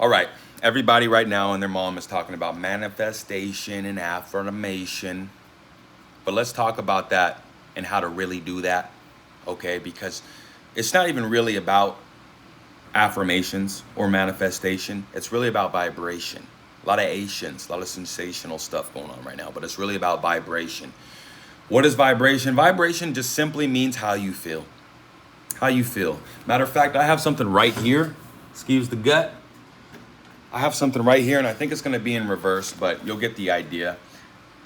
All right, everybody right now and their mom is talking about manifestation and affirmation. But let's talk about that and how to really do that, okay? Because it's not even really about affirmations or manifestation. It's really about vibration. A lot of Asians, a lot of sensational stuff going on right now, but it's really about vibration. What is vibration? Vibration just simply means how you feel. How you feel. Matter of fact, I have something right here. Excuse the gut. I have something right here, and I think it's going to be in reverse, but you'll get the idea.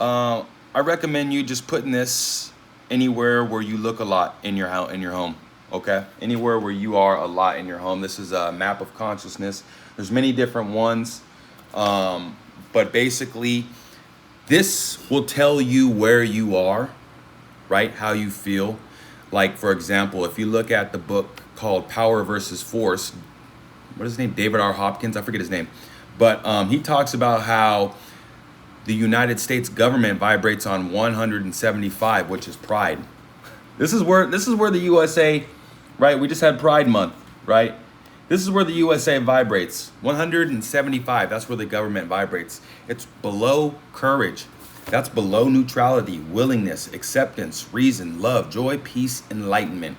I recommend you just putting this anywhere where you look a lot in your home. Okay, anywhere where you are a lot in your home. This is a map of consciousness. There's many different ones, but basically, this will tell you where you are, right? How you feel. Like, for example, if you look at the book called Power versus Force, what is his name? David R. Hopkins, I forget his name. But he talks about how the United States government vibrates on 175, which is pride. This is where the USA, right? We just had Pride Month, right? This is where the USA vibrates. 175, that's where the government vibrates. It's below courage. That's below neutrality, willingness, acceptance, reason, love, joy, peace, enlightenment.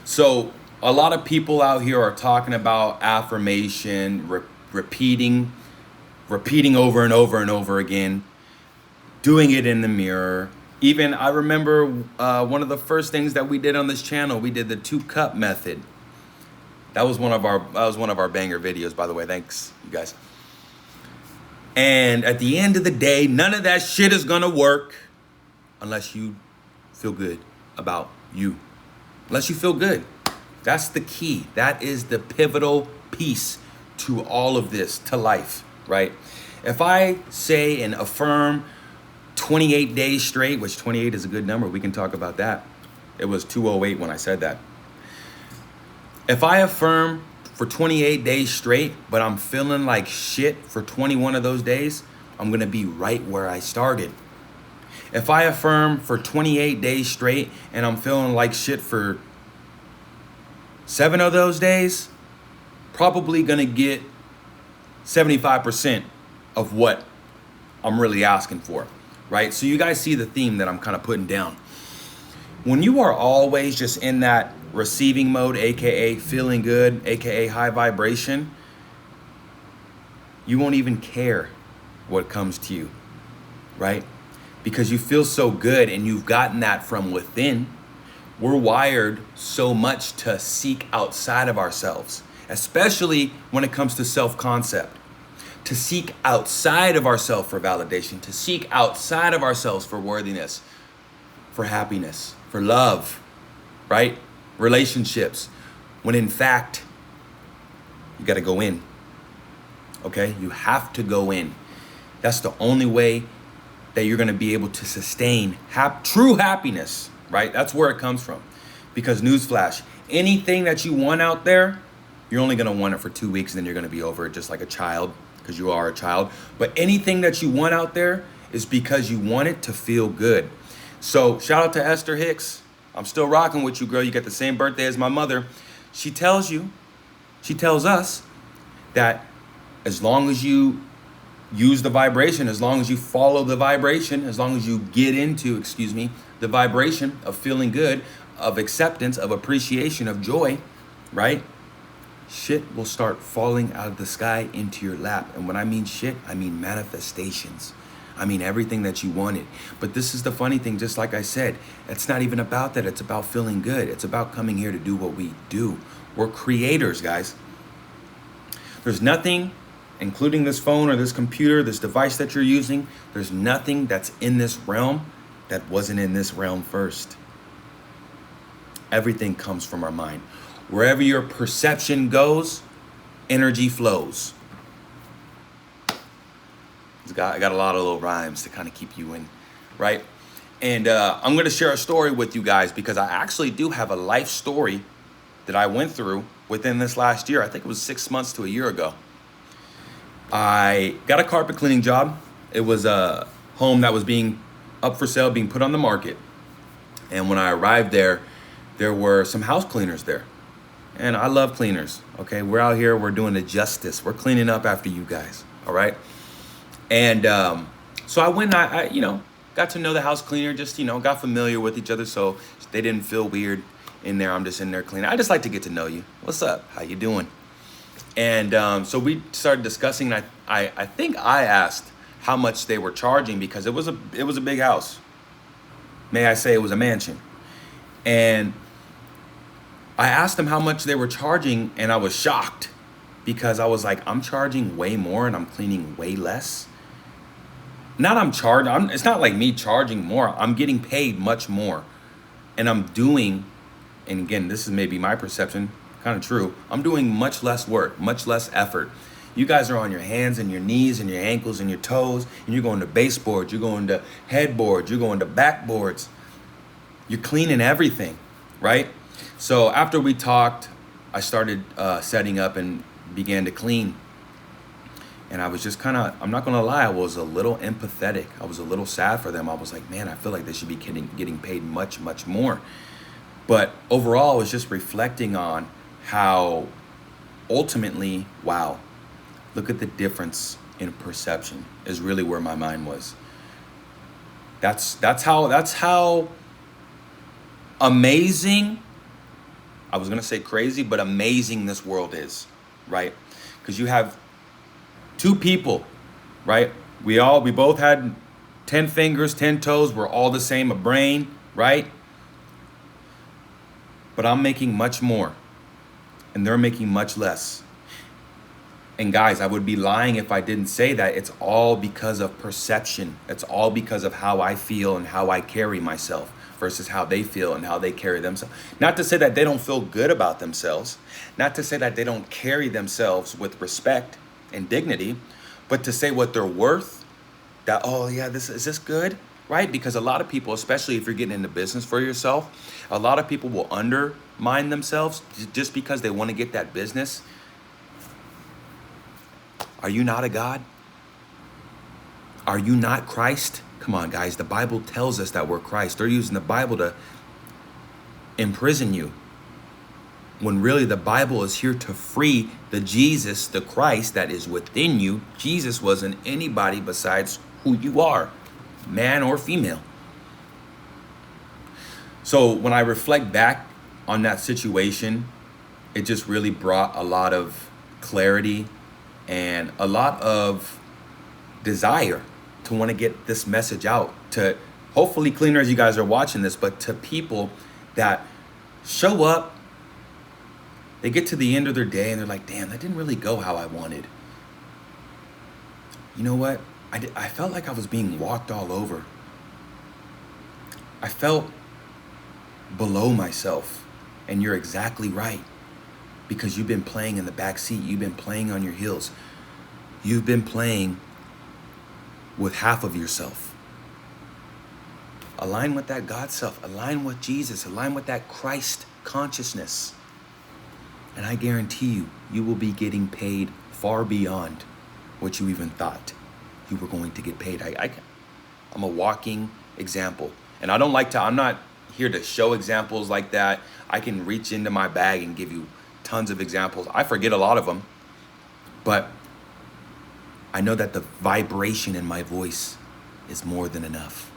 So a lot of people out here are talking about affirmation, repeating over and over and over again, doing it in the mirror. Even I remember one of the first things that we did on this channel, we did the 2-cup method. That was one of our banger videos, by the way. Thanks, you guys. And at the end of the day, none of that shit is gonna work unless you feel good about you. Unless you feel good. That's the key. That is the pivotal piece to all of this, to life, right? If I say and affirm 28 days straight, which 28 is a good number, we can talk about that. It was 208 when I said that. If I affirm for 28 days straight, but I'm feeling like shit for 21 of those days, I'm gonna be right where I started. If I affirm for 28 days straight and I'm feeling like shit for 7 of those days, probably gonna get 75% of what I'm really asking for, right? So you guys see the theme that I'm kind of putting down. When you are always just in that receiving mode, AKA feeling good, AKA high vibration, you won't even care what comes to you, right? Because you feel so good and you've gotten that from within. We're wired so much to seek outside of ourselves, especially when it comes to self-concept. To seek outside of ourselves for validation, to seek outside of ourselves for worthiness, for happiness, for love, right? Relationships. When in fact, you got to go in. Okay? You have to go in. That's the only way that you're going to be able to sustain true happiness. Right? That's where it comes from. Because newsflash, anything that you want out there, you're only going to want it for 2 weeks and then you're going to be over it just like a child, because you are a child. But anything that you want out there is because you want it to feel good. So shout out to Esther Hicks. I'm still rocking with you, girl. You got the same birthday as my mother. She tells us that as long as you use the vibration, as long as you follow the vibration, as long as you get into, the vibration of feeling good, of acceptance, of appreciation, of joy, right? Shit will start falling out of the sky into your lap. And when I mean shit, I mean manifestations. I mean everything that you wanted. But this is the funny thing, just like I said, it's not even about that. It's about feeling good. It's about coming here to do what we do. We're creators, guys. There's nothing, including this phone or this computer, this device that you're using, there's nothing that's in this realm that wasn't in this realm first. Everything comes from our mind. Wherever your perception goes, energy flows. I got a lot of little rhymes to kind of keep you in, right? And I'm going to share a story with you guys because I actually do have a life story that I went through within this last year. I think it was 6 months to a year ago. I got a carpet cleaning job. It was a home that was being up for sale, being put on the market. And when I arrived there, there were some house cleaners there. And I love cleaners. Okay, we're out here. We're doing the justice. We're cleaning up after you guys. All right. And so I went. Got to know the house cleaner. Just got familiar with each other, so they didn't feel weird in there. I'm just in there cleaning. I just like to get to know you. What's up? How you doing? And so we started discussing. And I think I asked how much they were charging because it was a big house. May I say it was a mansion. And I asked them how much they were charging, and I was shocked because I was like, I'm charging way more and I'm cleaning way less. It's not like me charging more. I'm getting paid much more. And I'm doing, and again, this is maybe my perception, kind of true. I'm doing much less work, much less effort. You guys are on your hands and your knees and your ankles and your toes, and you're going to baseboards, you're going to headboards, you're going to backboards. You're cleaning everything, right? So after we talked, I started setting up and began to clean. And I was just I'm not gonna lie, I was a little empathetic. I was a little sad for them. I was like, man, I feel like they should be getting paid much, much more. But overall, I was just reflecting on how ultimately, wow, look at the difference in perception is really where my mind was. That's how amazing, I was gonna say crazy, but amazing this world is, right? Because you have two people, right? We both had 10 fingers, 10 toes. We're all the same, a brain, right? But I'm making much more and they're making much less. And guys, I would be lying if I didn't say that it's all because of perception. It's all because of how I feel and how I carry myself versus how they feel and how they carry themselves. Not to say that they don't feel good about themselves, not to say that they don't carry themselves with respect and dignity, but to say what they're worth, that, oh yeah, is this good, right? Because a lot of people, especially if you're getting into business for yourself, a lot of people will undermine themselves just because they want to get that business. Are you not a God? Are you not Christ? Come on, guys, the Bible tells us that we're Christ. They're using the Bible to imprison you, when really the Bible is here to free the Jesus, the Christ that is within you. Jesus wasn't anybody besides who you are, man or female. So when I reflect back on that situation, it just really brought a lot of clarity and a lot of desire to want to get this message out to hopefully cleaners, you guys are watching this, but to people that show up. They get to the end of their day and they're like, damn, that didn't really go how I wanted. You know what? I felt like I was being walked all over. I felt below myself. And you're exactly right. Because you've been playing in the back seat. You've been playing on your heels. You've been playing with half of yourself. Align with that God self. Align with Jesus. Align with that Christ consciousness. And I guarantee you, you will be getting paid far beyond what you even thought you were going to get paid. I'm a walking example. And I'm not here to show examples like that. I can reach into my bag and give you tons of examples. I forget a lot of them, but I know that the vibration in my voice is more than enough.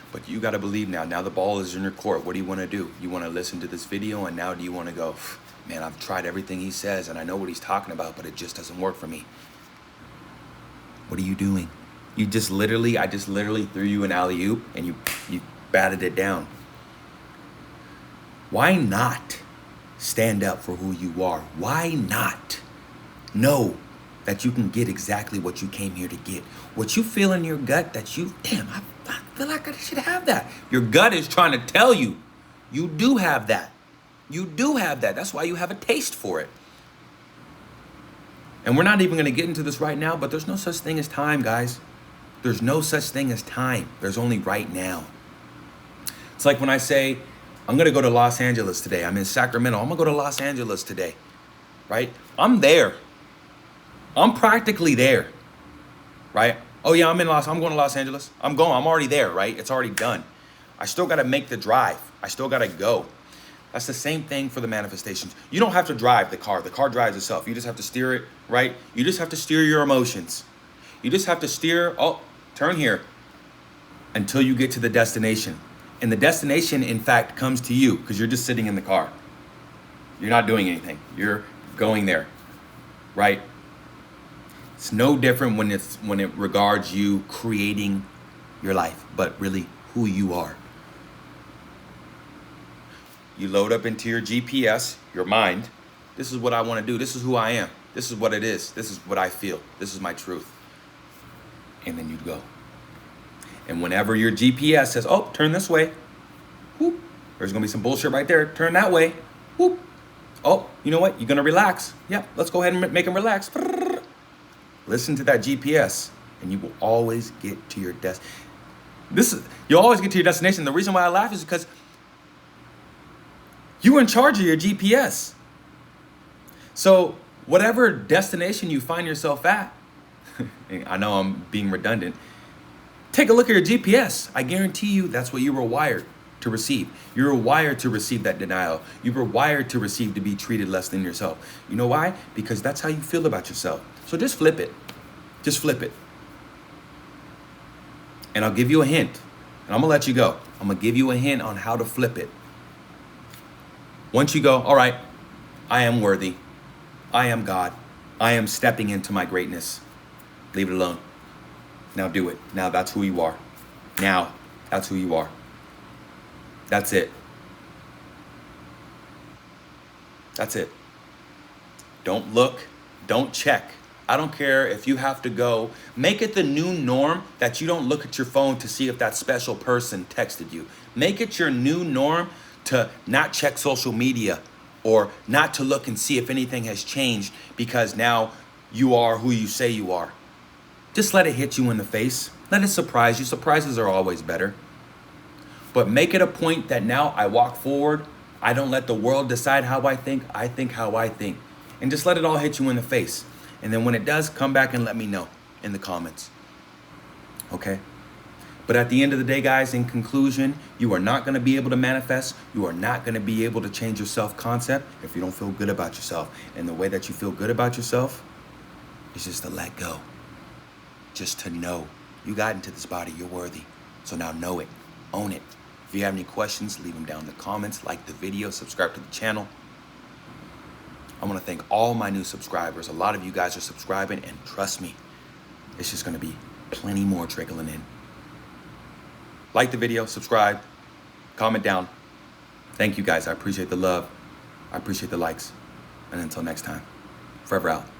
But you got to believe now. Now the ball is in your court. What do you want to do? You want to listen to this video, and now do you want to go, man, I've tried everything he says, and I know what he's talking about, but it just doesn't work for me. What are you doing? I just literally threw you an alley-oop, and you batted it down. Why not stand up for who you are? Why not know that you can get exactly what you came here to get? What you feel in your gut that I feel like I should have that. Your gut is trying to tell you, you do have that. You do have that. That's why you have a taste for it. And we're not even going to get into this right now, but there's no such thing as time, guys. There's no such thing as time. There's only right now. It's like when I say, I'm going to go to Los Angeles today. I'm in Sacramento. I'm going to go to Los Angeles today, right? I'm there. I'm practically there, right? Oh yeah, I'm going to Los Angeles. I'm already there, right? It's already done. I still got to make the drive. I still got to go. That's the same thing for the manifestations. You don't have to drive the car. The car drives itself. You just have to steer it, right? You just have to steer your emotions. You just have to steer, oh, turn here, until you get to the destination. And the destination, in fact, comes to you because you're just sitting in the car. You're not doing anything. You're going there, right? It's no different when it regards you creating your life, but really who you are. You load up into your GPS, your mind. This is what I want to do. This is who I am. This is what it is. This is what I feel. This is my truth. And then you go. And whenever your GPS says, oh, turn this way, whoop, there's going to be some bullshit right there. Turn that way. Whoop. Oh, you know what? You're going to relax. Yeah, let's go ahead and make them relax. Listen to that GPS, and you will always get to your you'll always get to your destination. The reason why I laugh is because you're in charge of your GPS. So whatever destination you find yourself at, I know I'm being redundant, take a look at your GPS. I guarantee you that's what you were wired to receive. You were wired to receive that denial. You were wired to receive to be treated less than yourself. You know why? Because that's how you feel about yourself. So just flip it. Just flip it. And I'll give you a hint. And I'm going to let you go. I'm going to give you a hint on how to flip it. Once you go, all right, I am worthy. I am God. I am stepping into my greatness. Leave it alone. Now do it. Now that's who you are. Now that's who you are. That's it. That's it. Don't look. Don't check. I don't care if you have to go. Make it the new norm that you don't look at your phone to see if that special person texted you. Make it your new norm to not check social media or not to look and see if anything has changed because now you are who you say you are. Just let it hit you in the face. Let it surprise you. Surprises are always better. But make it a point that now I walk forward. I don't let the world decide how I think how I think. And just let it all hit you in the face. And then when it does, come back and let me know in the comments. Okay? But at the end of the day, guys, in conclusion, you are not going to be able to manifest. You are not going to be able to change your self-concept if you don't feel good about yourself. And the way that you feel good about yourself is just to let go. Just to know you got into this body, you're worthy. So now know it, own it. If you have any questions, leave them down in the comments, like the video, subscribe to the channel. I want to thank all my new subscribers. A lot of you guys are subscribing, and trust me, it's just going to be plenty more trickling in. Like the video, subscribe, comment down. Thank you guys. I appreciate the love. I appreciate the likes. And until next time, forever out.